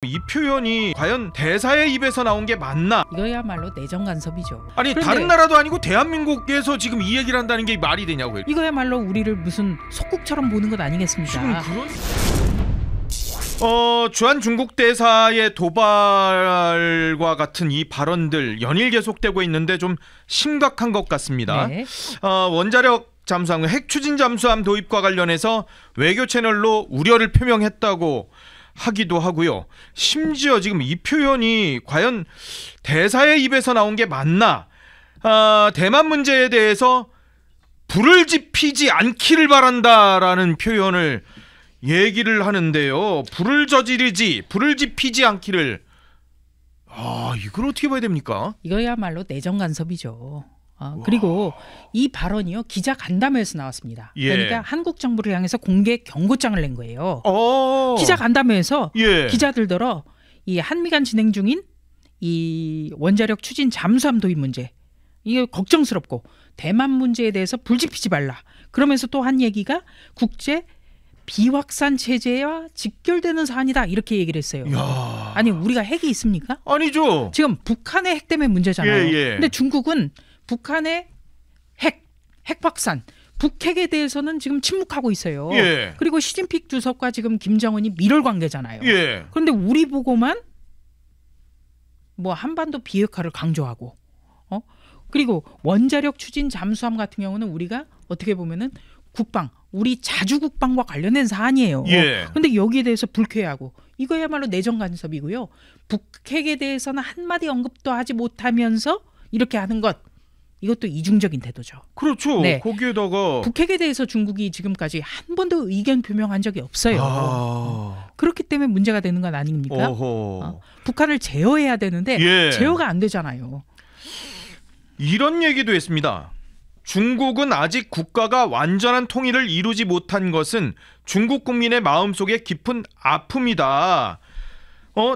이 표현이 과연 대사의 입에서 나온 게 맞나? 이거야말로 내정 간섭이죠. 아니 다른 나라도 아니고 대한민국에서 지금 이 얘기를 한다는 게 말이 되냐고요. 이거야말로 우리를 무슨 속국처럼 보는 것 아니겠습니까? 지금 그런 주한 중국 대사의 도발과 같은 이 발언들 연일 계속되고 있는데 좀 심각한 것 같습니다. 네. 원자력 잠수함, 핵 추진 잠수함 도입과 관련해서 외교 채널로 우려를 표명했다고 하기도 하고요. 심지어 지금 이 표현이 과연 대사의 입에서 나온 게 맞나? 대만 문제에 대해서 불을 지피지 않기를 바란다라는 표현을 얘기를 하는데요. 불을 지피지 않기를. 이걸 어떻게 봐야 됩니까? 이거야말로 내정 간섭이죠. 그리고 이 발언이요 기자 간담회에서 나왔습니다. 예. 그러니까 한국 정부를 향해서 공개 경고장을 낸 거예요. 기자 기 간담회에서 예. 기자들더러 이 한미 간 진행 중인 이 원자력 추진 잠수함 도입 문제 이게 걱정스럽고 대만 문제에 대해서 불지피지 말라. 그러면서 또 한 얘기가 국제 비확산 체제와 직결되는 사안이다 이렇게 얘기를 했어요. 야. 아니 우리가 핵이 있습니까? 아니죠. 지금 북한의 핵 때문에 문제잖아요. 예. 근데 중국은 북한의 핵 확산, 북핵에 대해서는 지금 침묵하고 있어요. 예. 그리고 시진핑 주석과 지금 김정은이 밀월 관계잖아요. 예. 그런데 우리 보고만 뭐 한반도 비핵화를 강조하고, 그리고 원자력 추진 잠수함 같은 경우는 우리가 어떻게 보면은 국방, 우리 자주 국방과 관련된 사안이에요. 예. 근데 여기에 대해서 불쾌해하고 이거야말로 내정 간섭이고요. 북핵에 대해서는 한마디 언급도 하지 못하면서 이렇게 하는 것. 이것도 이중적인 태도죠. 그렇죠. 네. 거기에다가 북핵에 대해서 중국이 지금까지 한 번도 의견 표명한 적이 없어요. 그렇기 때문에 문제가 되는 건 아닙니까? 북한을 제어해야 되는데 예. 제어가 안 되잖아요. 이런 얘기도 했습니다. 중국은 아직 국가가 완전한 통일을 이루지 못한 것은 중국 국민의 마음속에 깊은 아픔이다.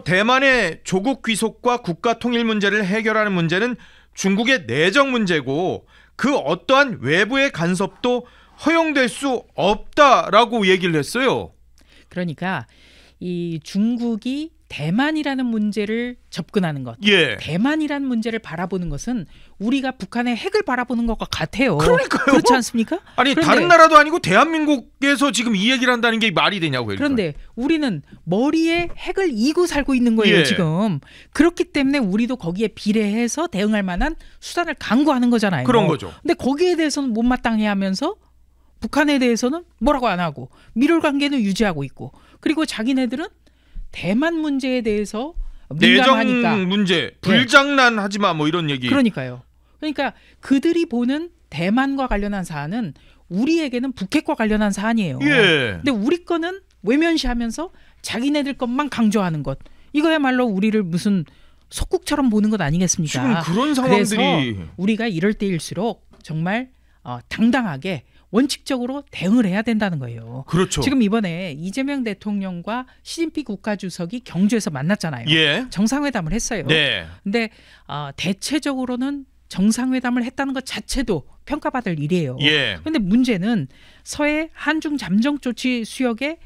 대만의 조국 귀속과 국가 통일 문제를 해결하는 문제는 중국의 내정 문제고 그 어떠한 외부의 간섭도 허용될 수 없다라고 얘기를 했어요. 그러니까 이 중국이 대만이라는 문제를 접근하는 것, 예. 대만이라는 문제를 바라보는 것은 우리가 북한의 핵을 바라보는 것과 같아요. 그러니까요. 그렇지 않습니까? 아니 그런데, 다른 나라도 아니고 대한민국에서 지금 이 얘기를 한다는 게 말이 되냐고요. 그런데 우리는 머리에 핵을 이고 살고 있는 거예요. 예. 지금. 그렇기 때문에 우리도 거기에 비례해서 대응할 만한 수단을 강구하는 거잖아요. 그런 거죠. 근데 거기에 대해서는 못마땅해 하면서 북한에 대해서는 뭐라고 안 하고 밀월 관계는 유지하고 있고 그리고 자기네들은 대만 문제에 대해서 민감하니까 내정 문제 불장난하지 마 뭐 이런 얘기. 그러니까요. 그러니까 그들이 보는 대만과 관련한 사안은 우리에게는 북핵과 관련한 사안이에요. 예. 근데 우리 거는 외면시하면서 자기네들 것만 강조하는 것. 이거야말로 우리를 무슨 속국처럼 보는 것 아니겠습니까? 지금 그런 상황들이 그래서 우리가 이럴 때일수록 정말 당당하게 원칙적으로 대응을 해야 된다는 거예요. 그렇죠. 지금 이번에 이재명 대통령과 시진핑 국가주석이 경주에서 만났잖아요. 예. 정상회담을 했어요. 네. 근데 대체적으로는 정상회담을 했다는 것 자체도 평가받을 일이에요. 예. 그런데 문제는 서해 한중 잠정 조치 수역에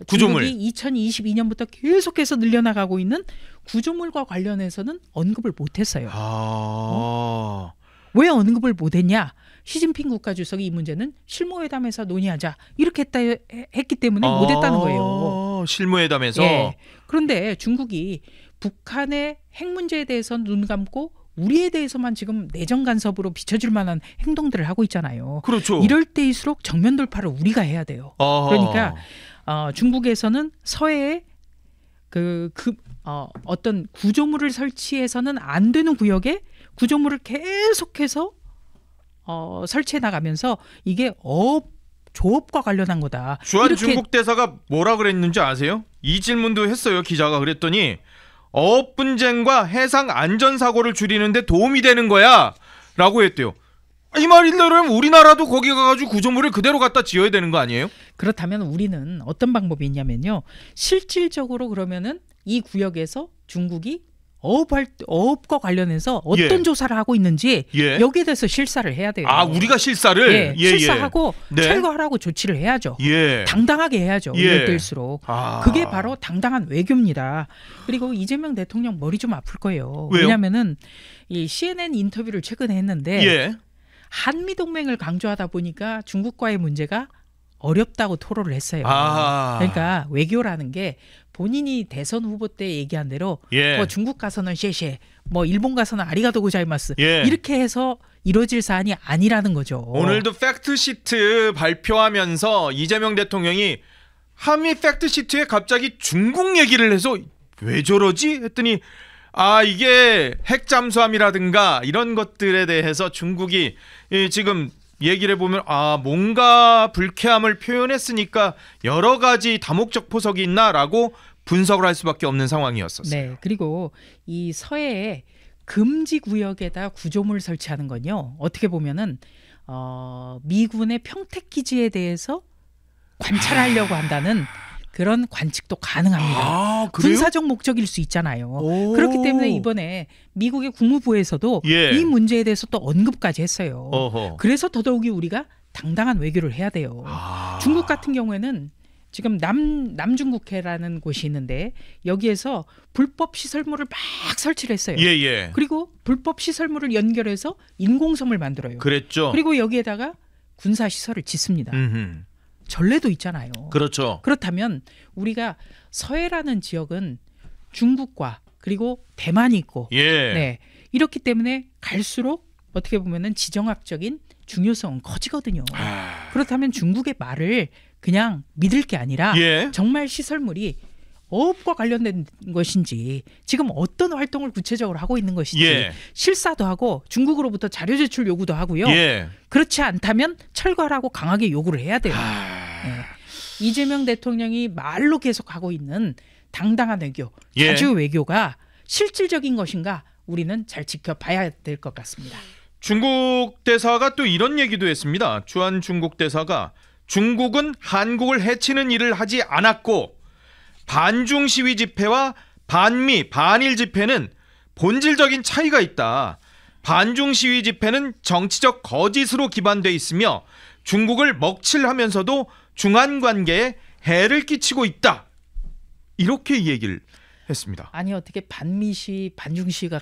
구조물. 중국이 2022년부터 계속해서 늘려나가고 있는 구조물과 관련해서는 언급을 못했어요. 왜 언급을 못했냐? 시진핑 국가주석이 이 문제는 실무회담에서 논의하자 이렇게 했기 때문에 못했다는 거예요. 실무회담에서. 예. 그런데 중국이 북한의 핵 문제에 대해서 눈 감고 우리에 대해서만 지금 내정 간섭으로 비춰질 만한 행동들을 하고 있잖아요. 그렇죠. 이럴 때일수록 정면 돌파를 우리가 해야 돼요. 그러니까 중국에서는 서해에 어떤 구조물을 설치해서는 안 되는 구역에 구조물을 계속해서 설치해 나가면서 이게 조업과 관련한 거다. 주한 중국 대사가 뭐라 그랬는지 아세요? 이 질문도 했어요. 기자가 그랬더니 어업 분쟁과 해상 안전 사고를 줄이는 데 도움이 되는 거야 라고 했대요. 이 말이라면 우리나라도 거기 가가지고 구조물을 그대로 갖다 지어야 되는 거 아니에요? 그렇다면 우리는 어떤 방법이 있냐면요. 실질적으로 그러면은 이 구역에서 중국이 어업과 관련해서 어떤 예. 조사를 하고 있는지 예. 여기에 대해서 실사를 해야 돼요. 아, 우리가 실사를 예, 실사하고 네. 철거하라고 조치를 해야죠. 예. 당당하게 해야죠. 예. 이럴 때일수록. 아. 그게 바로 당당한 외교입니다. 그리고 이재명 대통령 머리 좀 아플 거예요. 왜요? 왜냐하면은 이 CNN 인터뷰를 최근에 했는데 예. 한미 동맹을 강조하다 보니까 중국과의 문제가 어렵다고 토로를 했어요. 아. 그러니까 외교라는 게 본인이 대선 후보 때 얘기한 대로 예. 뭐 중국 가서는 셰셰, 뭐 일본 가서는 아리가토 고자이마스 예. 이렇게 해서 이루어질 사안이 아니라는 거죠. 오늘도 팩트시트 발표하면서 이재명 대통령이 한미 팩트시트에 갑자기 중국 얘기를 해서 왜 저러지? 했더니 아, 이게 핵 잠수함이라든가 이런 것들에 대해서 중국이 지금 얘기를 해보면 아, 뭔가 불쾌함을 표현했으니까 여러 가지 다목적 포석이 있나라고 분석을 할 수밖에 없는 상황이었었어요. 네, 그리고 이 서해에 금지 구역에다 구조물 설치하는 건요. 어떻게 보면은 미군의 평택 기지에 대해서 관찰하려고 한다는 그런 관측도 가능합니다. 아, 그래요? 군사적 목적일 수 있잖아요. 오. 그렇기 때문에 이번에 미국의 국무부에서도 예. 이 문제에 대해서 또 언급까지 했어요. 어허. 그래서 더더욱이 우리가 당당한 외교를 해야 돼요. 아. 중국 같은 경우에는 지금 남중국해라는 곳이 있는데 여기에서 불법 시설물을 막 설치를 했어요. 예, 예. 그리고 불법 시설물을 연결해서 인공섬을 만들어요. 그랬죠. 그리고 여기에다가 군사 시설을 짓습니다. 음흠. 전례도 있잖아요. 그렇죠. 그렇다면 우리가 서해라는 지역은 중국과 그리고 대만이 있고 예. 네, 이렇기 때문에 갈수록 어떻게 보면은 지정학적인 중요성은 커지거든요. 아. 그렇다면 중국의 말을 그냥 믿을 게 아니라 예. 정말 시설물이 어업과 관련된 것인지 지금 어떤 활동을 구체적으로 하고 있는 것인지 예. 실사도 하고 중국으로부터 자료 제출 요구도 하고요. 예. 그렇지 않다면 철거하라고 강하게 요구를 해야 돼요. 아. 네. 이재명 대통령이 말로 계속하고 있는 당당한 외교, 예. 자주 외교가 실질적인 것인가 우리는 잘 지켜봐야 될 것 같습니다. 중국 대사가 또 이런 얘기도 했습니다. 주한 중국 대사가 중국은 한국을 해치는 일을 하지 않았고 반중 시위 집회와 반미, 반일 집회는 본질적인 차이가 있다. 반중 시위 집회는 정치적 거짓으로 기반돼 있으며 중국을 먹칠하면서도 중한 관계에 해를 끼치고 있다. 이렇게 얘기를 했습니다. 아니 어떻게 반미시, 반중시가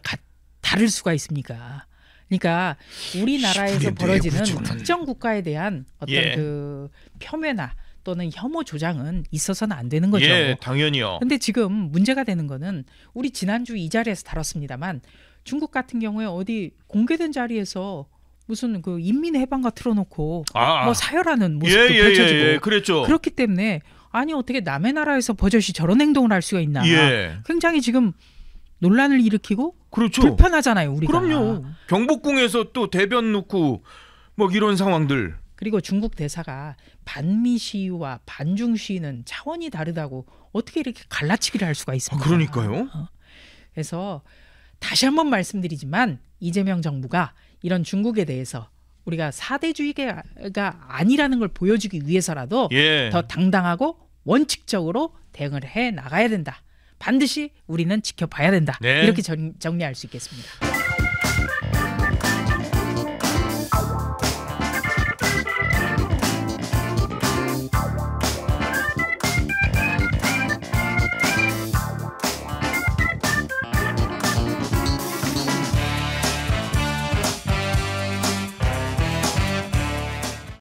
다를 수가 있습니까? 그러니까 우리나라에서 10분인데, 벌어지는 그렇죠. 특정 국가에 대한 어떤 예. 그 폄훼나 또는 혐오 조장은 있어서는 안 되는 거죠. 예, 당연히요. 근데 지금 문제가 되는 거는 우리 지난주 이 자리에서 다뤘습니다만 중국 같은 경우에 어디 공개된 자리에서 무슨 그 인민해방가 틀어놓고 뭐 사열하는 모습도 펼쳐지고 예, 그랬죠. 그렇기 때문에 아니 어떻게 남의 나라에서 버젓이 저런 행동을 할 수가 있나 예. 굉장히 지금 논란을 일으키고 그렇죠. 불편하잖아요 우리가. 그럼요. 경복궁에서 또 대변 놓고 뭐 이런 상황들. 그리고 중국 대사가 반미 시위와 반중 시위는 차원이 다르다고 어떻게 이렇게 갈라치기를 할 수가 있습니까? 그러니까요. 그래서 다시 한번 말씀드리지만 이재명 정부가 이런 중국에 대해서 우리가 사대주의가 아니라는 걸 보여주기 위해서라도 예. 더 당당하고 원칙적으로 대응을 해 나가야 된다. 반드시 우리는 지켜봐야 된다. 네. 이렇게 정리할 수 있겠습니다.